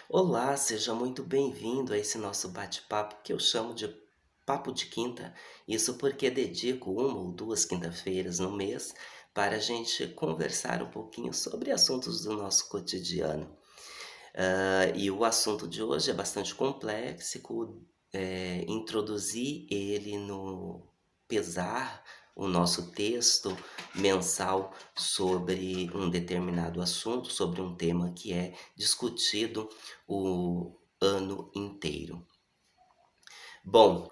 Olá, seja muito bem-vindo a esse nosso bate-papo que eu chamo de Papo de Quinta. Isso porque dedico uma ou duas quinta-feiras no mês para a gente conversar um pouquinho sobre assuntos do nosso cotidiano. E o assunto de hoje é bastante complexo, introduzi ele no pesar, o nosso texto mensal sobre um determinado assunto, sobre um tema que é discutido o ano inteiro. Bom,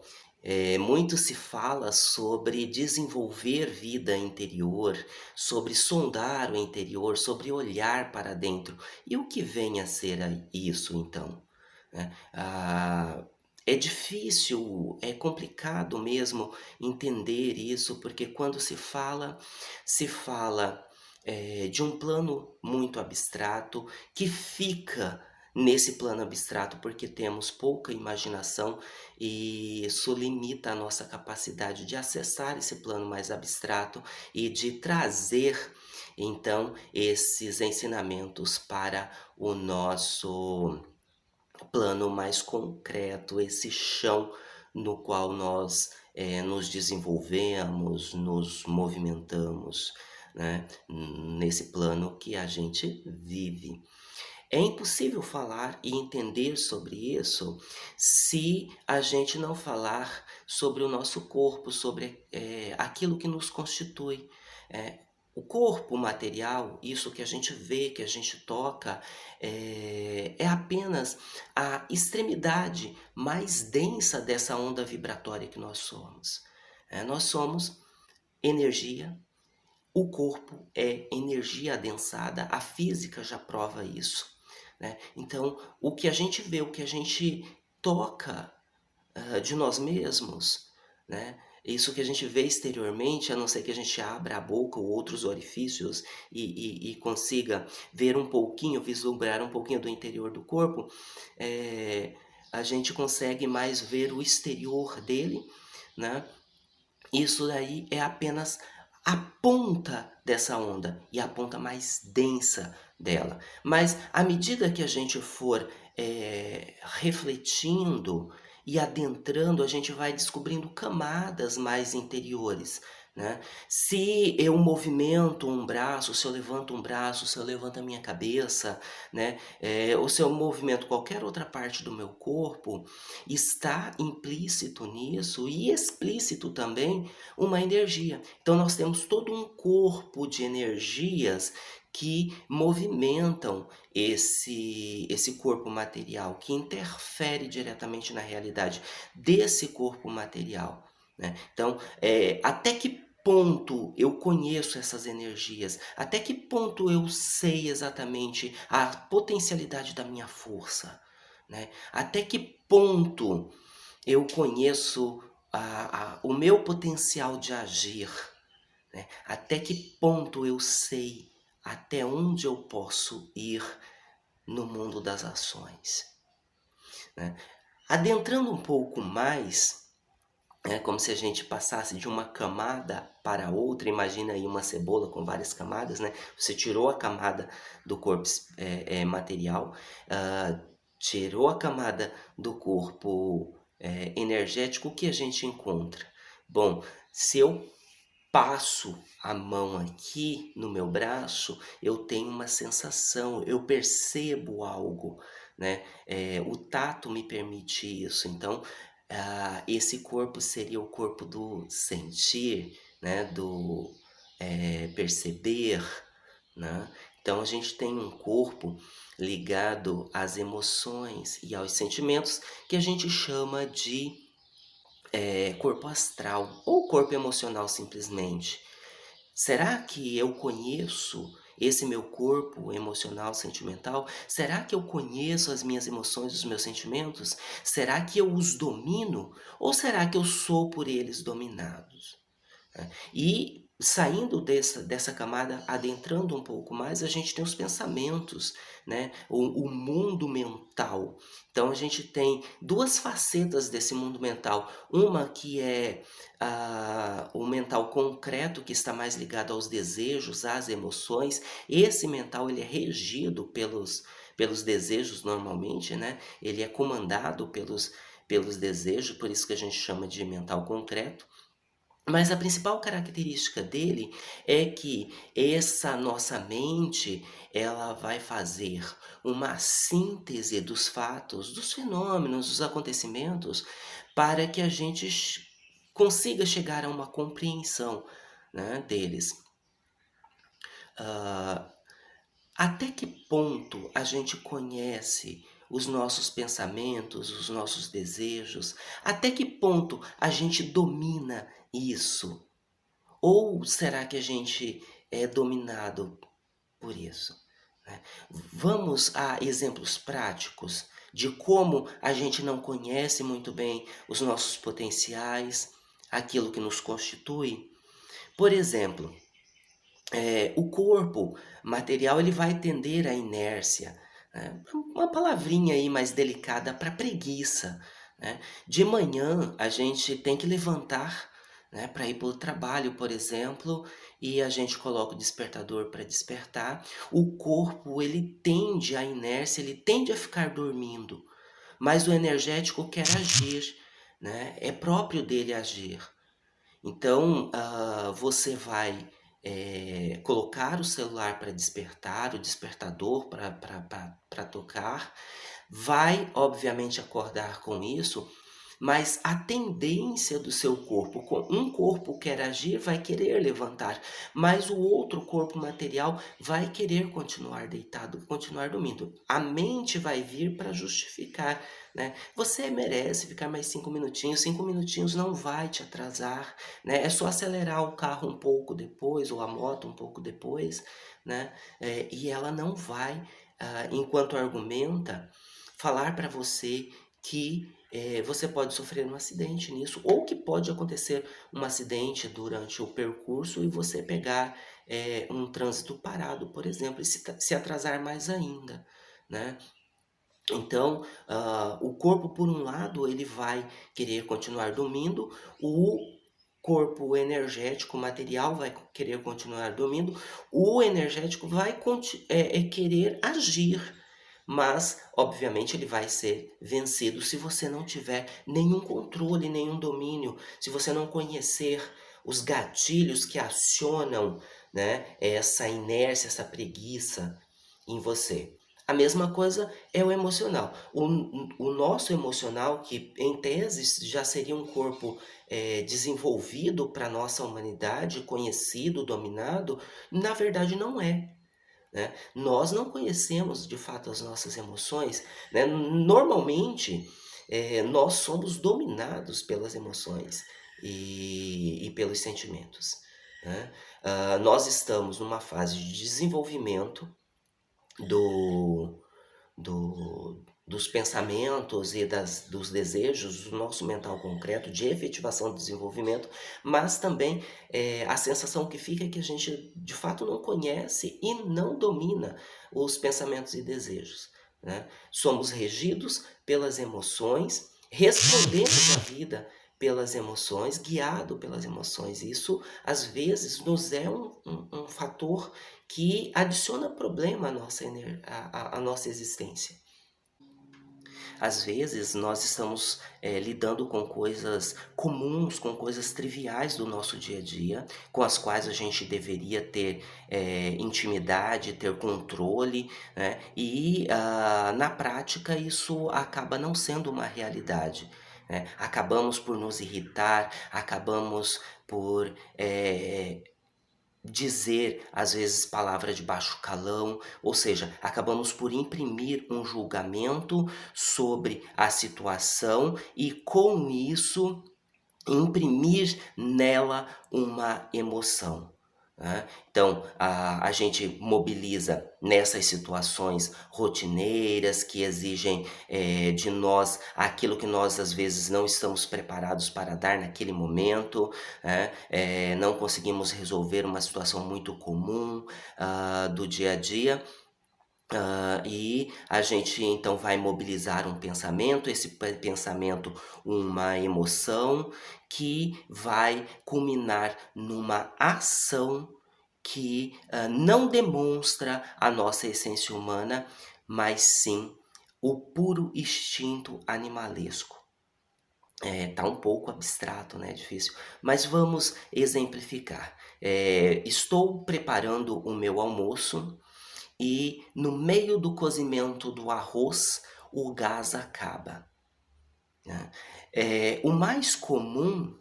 muito se fala sobre desenvolver vida interior, sobre sondar o interior, sobre olhar para dentro. E o que vem a ser isso então? Né? É difícil, é complicado mesmo entender isso, porque quando se fala, de um plano muito abstrato que fica nesse plano abstrato porque temos pouca imaginação e isso limita a nossa capacidade de acessar esse plano mais abstrato e de trazer, então, esses ensinamentos para o nosso plano mais concreto, esse chão no qual nós, nos desenvolvemos, nos movimentamos, né, nesse plano que a gente vive. É impossível falar e entender sobre isso se a gente não falar sobre o nosso corpo, sobre, aquilo que nos constitui. Eh, o corpo material, isso que a gente vê, que a gente toca, é apenas a extremidade mais densa dessa onda vibratória que nós somos. Nós somos energia, o corpo é energia adensada, a física já prova isso, né. Então, o que a gente vê, o que a gente toca, de nós mesmos, né, isso que a gente vê exteriormente, a não ser que a gente abra a boca ou outros orifícios e consiga ver um pouquinho, vislumbrar um pouquinho do interior do corpo, eh, a gente consegue mais ver o exterior dele, né. Isso daí é apenas a ponta dessa onda e a ponta mais densa dela. Mas à medida que a gente for, refletindo e adentrando, a gente vai descobrindo camadas mais interiores, né. Se eu movimento um braço, se eu levanto um braço, se eu levanto a minha cabeça, né, ou se eu movimento qualquer outra parte do meu corpo, está implícito nisso e explícito também uma energia. Então nós temos todo um corpo de energias que movimentam esse corpo material, que interfere diretamente na realidade desse corpo material, né. Então, até que ponto eu conheço essas energias? Até que ponto eu sei exatamente a potencialidade da minha força, né? Até que ponto eu conheço o meu potencial de agir, né? Até que ponto eu sei até onde eu posso ir no mundo das ações, né? Adentrando um pouco mais, é como se a gente passasse de uma camada para outra, imagina aí uma cebola com várias camadas, né, você tirou a camada do corpo material, tirou a camada do corpo, energético, o que a gente encontra? Bom, se eu passo a mão aqui no meu braço, eu tenho uma sensação, eu percebo algo, né, o tato me permite isso, então, esse corpo seria o corpo do sentir, né, do, perceber, né. Então a gente tem um corpo ligado às emoções e aos sentimentos que a gente chama de corpo astral ou corpo emocional simplesmente. Será que eu conheço esse meu corpo emocional, sentimental? Será que eu conheço as minhas emoções, os meus sentimentos? Será que eu os domino? Ou será que eu sou por eles dominados? Né? E Saindo dessa camada, adentrando um pouco mais, a gente tem os pensamentos, né, o mundo mental. Então a gente tem 2 facetas desse mundo mental, uma que é, o mental concreto, que está mais ligado aos desejos, às emoções. Esse mental ele é regido pelos desejos normalmente, né, ele é comandado pelos desejos, por isso que a gente chama de mental concreto. Mas a principal característica dele é que essa nossa mente, ela vai fazer uma síntese dos fatos, dos fenômenos, dos acontecimentos, para que a gente consiga chegar a uma compreensão, né, deles. Ah, Até que ponto a gente conhece os nossos pensamentos, os nossos desejos? Até que ponto a gente domina isso? Ou será que a gente é dominado por isso, né? Vamos a exemplos práticos de como a gente não conhece muito bem os nossos potenciais, aquilo que nos constitui. Por exemplo, o corpo material ele vai tender à inércia, né, uma palavrinha aí mais delicada para preguiça, né. De manhã a gente tem que levantar, né, para ir para o trabalho, por exemplo, e a gente coloca o despertador para despertar, o corpo ele tende à inércia, ele tende a ficar dormindo, mas o energético quer agir, né, é próprio dele agir. Então, você vai, colocar o celular para despertar, o despertador para tocar, vai obviamente acordar com isso, mas a tendência do seu corpo, um corpo quer agir, vai querer levantar, mas o outro corpo material vai querer continuar deitado, continuar dormindo. A mente vai vir para justificar, né? Você merece ficar mais 5 minutinhos não vai te atrasar, né? É só acelerar o carro um pouco depois, ou a moto um pouco depois, né? E ela não vai, enquanto argumenta, falar para você que você pode sofrer um acidente nisso, ou que pode acontecer um acidente durante o percurso e você pegar um trânsito parado, por exemplo, e se atrasar mais ainda, né? Então, o corpo, por um lado, ele vai querer continuar dormindo, o corpo energético, material, vai querer continuar dormindo, o energético vai querer agir, mas, obviamente, ele vai ser vencido se você não tiver nenhum controle, nenhum domínio, se você não conhecer os gatilhos que acionam, né, essa inércia, essa preguiça em você. A mesma coisa é o emocional. O nosso emocional, que em tese já seria um corpo desenvolvido para a nossa humanidade, conhecido, dominado, na verdade não é, né? Nós não conhecemos de fato as nossas emoções, né? Normalmente, nós somos dominados pelas emoções e pelos sentimentos, né? Nós estamos numa fase de desenvolvimento do dos pensamentos e dos desejos do nosso mental concreto, de efetivação do desenvolvimento, mas também a sensação que fica é que a gente de fato não conhece e não domina os pensamentos e desejos, né? Somos regidos pelas emoções, respondemos à vida pelas emoções, guiado pelas emoções. Isso, às vezes, nos é um fator que adiciona problema à nossa, à nossa existência. Às vezes, nós estamos lidando com coisas comuns, com coisas triviais do nosso dia a dia, com as quais a gente deveria ter intimidade, ter controle, né? E na prática isso acaba não sendo uma realidade, né? Acabamos por nos irritar, acabamos por dizer, às vezes, palavra de baixo calão, ou seja, acabamos por imprimir um julgamento sobre a situação e, com isso, imprimir nela uma emoção, né. Então, a gente mobiliza nessas situações rotineiras que exigem, de nós aquilo que nós, às vezes, não estamos preparados para dar naquele momento, né, não conseguimos resolver uma situação muito comum, do dia a dia. E a gente então vai mobilizar um pensamento, esse pensamento uma emoção, que vai culminar numa ação que, não demonstra a nossa essência humana, mas sim o puro instinto animalesco. Tá um pouco abstrato, né, difícil, mas vamos exemplificar. Estou preparando o meu almoço e no meio do cozimento do arroz, o gás acaba, né. O mais comum,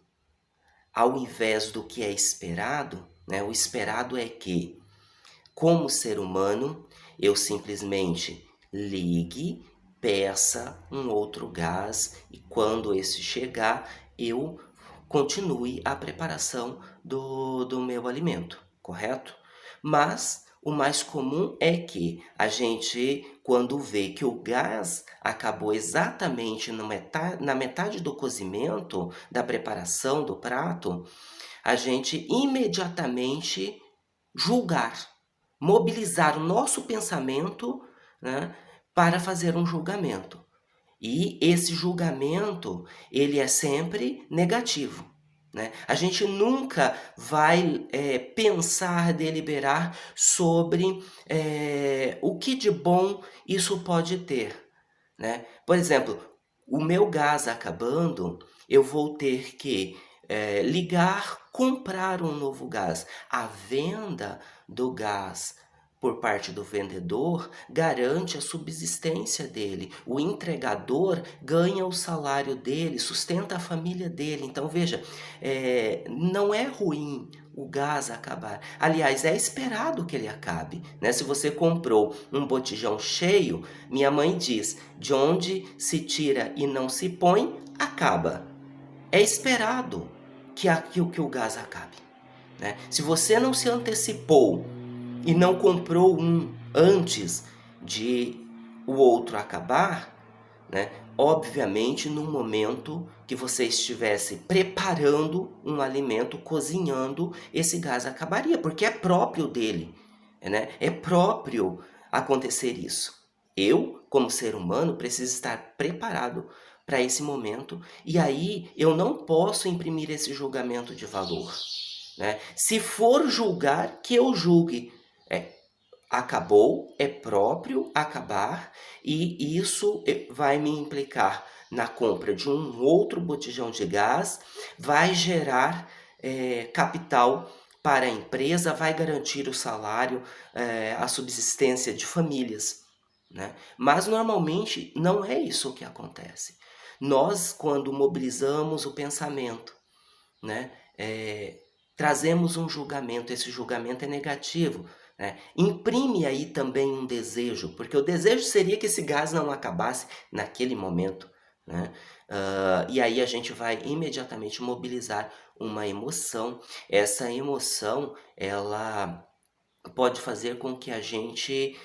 ao invés do que é esperado, né, o esperado é que, como ser humano, eu simplesmente ligue, peça um outro gás e quando esse chegar, eu continue a preparação do meu alimento, correto? Mas o mais comum é que a gente, quando vê que o gás acabou exatamente no na metade do cozimento, da preparação do prato, a gente imediatamente julgar, mobilizar o nosso pensamento, né, para fazer um julgamento. E esse julgamento, ele é sempre negativo, né. A gente nunca vai, pensar, deliberar sobre, o que de bom isso pode ter, né. Por exemplo, o meu gás acabando, eu vou ter que, ligar, comprar um novo gás. A venda do gás por parte do vendedor garante a subsistência dele. O entregador ganha o salário dele, sustenta a família dele. Então veja, não é ruim o gás acabar. Aliás, é esperado que ele acabe, né. Se você comprou um botijão cheio, minha mãe diz: "De onde se tira e não se põe, acaba". É esperado que o gás acabe, né. Se você não se antecipou e não comprou um antes de o outro acabar, né, obviamente no momento que você estivesse preparando um alimento, cozinhando, esse gás acabaria, porque é próprio dele, né, é próprio acontecer isso. Eu, como ser humano, preciso estar preparado para esse momento, e aí eu não posso imprimir esse julgamento de valor, né. Se for julgar, que eu julgue, acabou, é próprio acabar, e isso vai me implicar na compra de um outro botijão de gás, vai gerar, capital para a empresa, vai garantir o salário, a subsistência de famílias, né. Mas normalmente não é isso o que acontece. Nós, quando mobilizamos o pensamento, né, trazemos um julgamento, esse julgamento é negativo, né. Imprime aí também um desejo, porque o desejo seria que esse gás não acabasse naquele momento, né. E aí a gente vai imediatamente mobilizar uma emoção. Essa emoção, ela pode fazer com que a gente,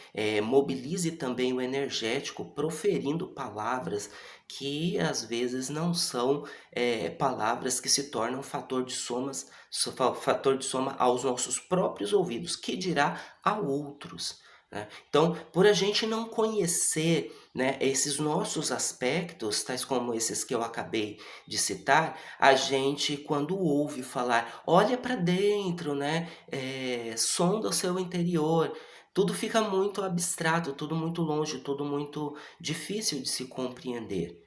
mobilize também o energético, proferindo palavras que às vezes não são, palavras que se tornam fator de soma aos nossos próprios ouvidos, que dirá a outros, né. Então, por a gente não conhecer, né, esses nossos aspectos, tais como esses que eu acabei de citar, a gente quando ouve falar: "Olha para dentro, né, sonda o seu interior", tudo fica muito abstrato, tudo muito longe, tudo muito difícil de se compreender.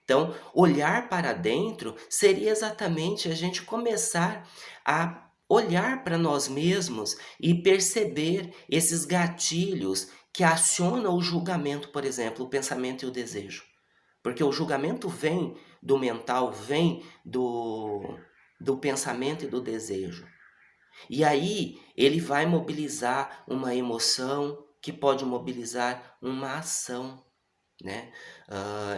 Então, olhar para dentro seria exatamente a gente começar a olhar para nós mesmos e perceber esses gatilhos que acionam o julgamento, por exemplo, o pensamento e o desejo. Porque o julgamento vem do mental, vem do pensamento e do desejo. E aí ele vai mobilizar uma emoção que pode mobilizar uma ação, né.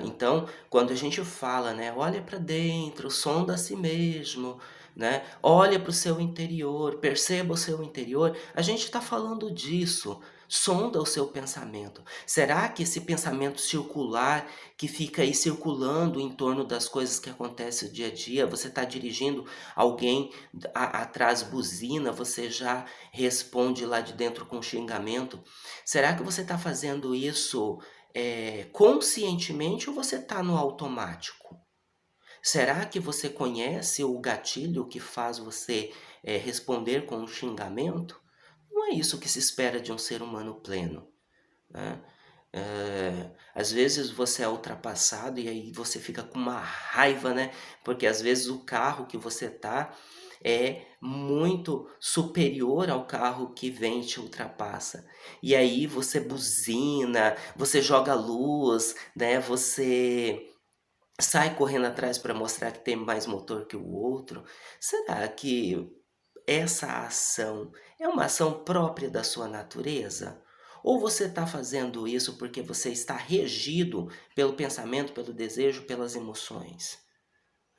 Então, quando a gente fala, né: "Olha para dentro, sonda a si mesmo", né, "Olha para o seu interior, perceba o seu interior", a gente está falando disso, sonda o seu pensamento. Será que esse pensamento circular, que fica aí circulando em torno das coisas que acontecem no dia a dia, você está dirigindo, alguém atrás buzina, você já responde lá de dentro com xingamento. Será que você está fazendo isso conscientemente ou você está no automático? Será que você conhece o gatilho que faz você, responder com um xingamento? Não é isso que se espera de um ser humano pleno, né. Às vezes você é ultrapassado e aí você fica com uma raiva, né, porque às vezes o carro que você tá é muito superior ao carro que vem e te ultrapassa. E aí você buzina, você joga luz, né, você sai correndo atrás para mostrar que tem mais motor que o outro. Será que essa ação é uma ação própria da sua natureza? Ou você está fazendo isso porque você está regido pelo pensamento, pelo desejo, pelas emoções,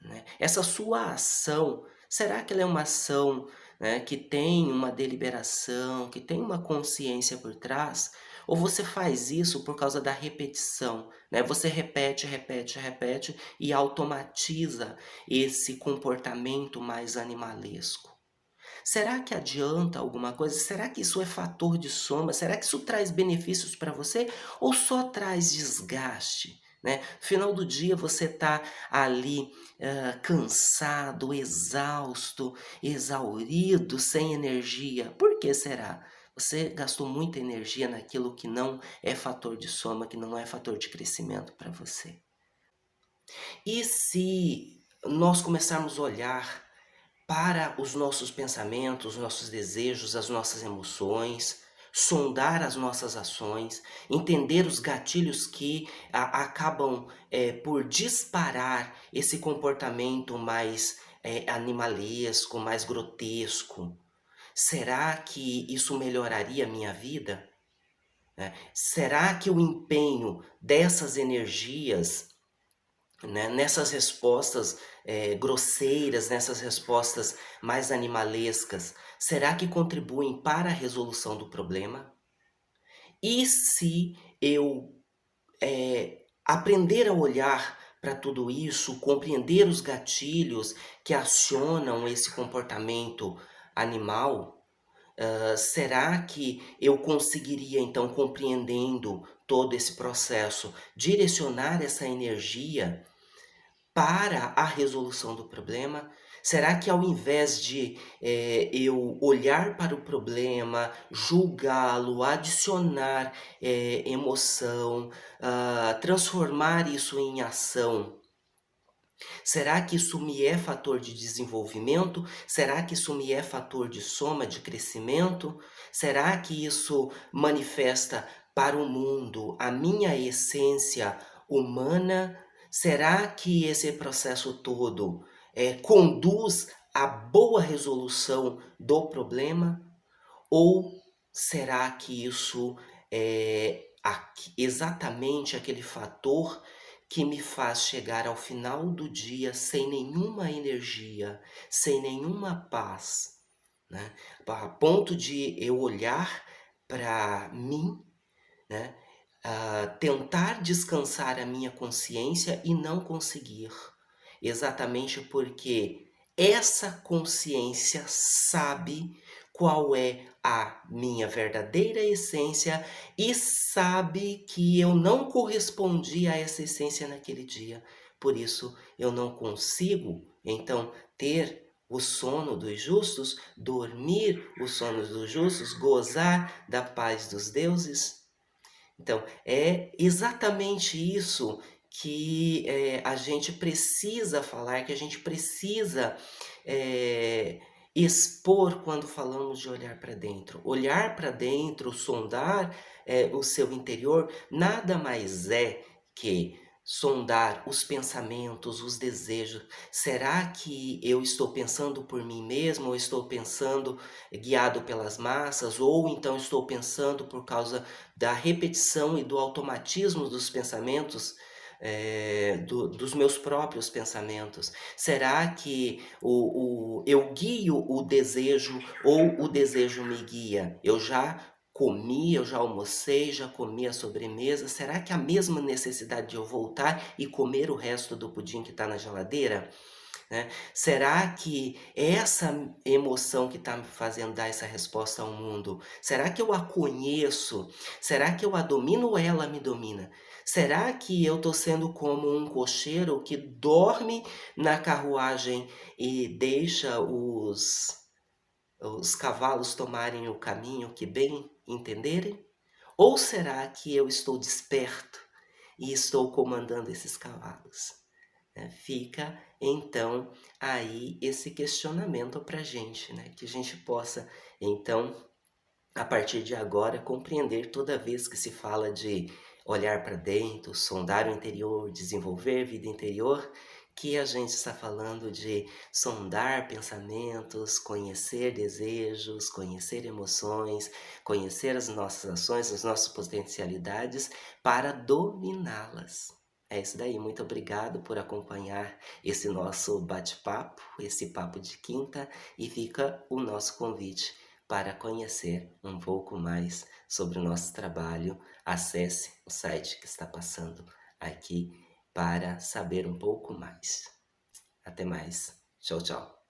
né? Essa sua ação, será que ela é uma ação, né, que tem uma deliberação, que tem uma consciência por trás? Ou você faz isso por causa da repetição, né? Você repete, repete, repete e automatiza esse comportamento mais animalesco. Será que adianta alguma coisa? Será que isso é fator de soma? Será que isso traz benefícios para você ou só traz desgaste, né? Final do dia você está ali, cansado, exausto, exaurido, sem energia. Por que será? Você gastou muita energia naquilo que não é fator de soma, que não é fator de crescimento para você. E se nós começarmos a olhar para os nossos pensamentos, os nossos desejos, as nossas emoções, sondar as nossas ações, entender os gatilhos que acabam por disparar esse comportamento mais animalesco, mais grotesco. Será que isso melhoraria a minha vida? Né? Será que o empenho dessas energias, né, nessas respostas, grosseiras, nessas respostas mais animalescas, será que contribuem para a resolução do problema? E se eu, aprender a olhar para tudo isso, compreender os gatilhos que acionam esse comportamento animal, será que eu conseguiria então, compreendendo todo esse processo, direcionar essa energia para a resolução do problema? Será que ao invés de, eu olhar para o problema, julgá-lo, adicionar, emoção, transformar isso em ação, será que isso me é fator de desenvolvimento? Será que isso me é fator de soma, de crescimento? Será que isso manifesta para o mundo a minha essência humana? Será que esse processo todo, conduz à boa resolução do problema? Ou será que isso é exatamente aquele fator que me faz chegar ao final do dia sem nenhuma energia, sem nenhuma paz, né? A ponto de eu olhar para mim, né, tentar descansar a minha consciência e não conseguir. Exatamente porque essa consciência sabe qual é a minha verdadeira essência e sabe que eu não correspondi a essa essência naquele dia. Por isso eu não consigo, então, ter o sono dos justos, dormir o sono dos justos, gozar da paz dos deuses. Então, é exatamente isso que, a gente precisa falar, que a gente precisa, eh, expor quando falamos de olhar para dentro. Olhar para dentro, sondar, o seu interior, nada mais é que sondar os pensamentos, os desejos. Será que eu estou pensando por mim mesmo ou estou pensando guiado pelas massas, ou então estou pensando por causa da repetição e do automatismo dos pensamentos, dos meus próprios pensamentos? Será que eu guio o desejo ou o desejo me guia? Eu já comi, eu já almocei, já comi a sobremesa, será que a mesma necessidade de eu voltar e comer o resto do pudim que está na geladeira, né? Será que essa emoção que está me fazendo dar essa resposta ao mundo, será que eu a conheço? Será que eu a domino ou ela me domina? Será que eu estou sendo como um cocheiro que dorme na carruagem e deixa os cavalos tomarem o caminho que bem entenderem? Ou será que eu estou desperto e estou comandando esses cavalos? Fica então aí esse questionamento para a gente, né? Que a gente possa então, a partir de agora, compreender toda vez que se fala de olhar para dentro, sondar o interior, desenvolver vida interior, que a gente está falando de sondar pensamentos, conhecer desejos, conhecer emoções, conhecer as nossas ações, as nossas potencialidades para dominá-las. É isso daí, muito obrigado por acompanhar esse nosso bate-papo, esse papo de quinta, e fica o nosso convite para conhecer um pouco mais sobre o nosso trabalho. Acesse o site que está passando aqui para saber um pouco mais. Até mais. Tchau, tchau.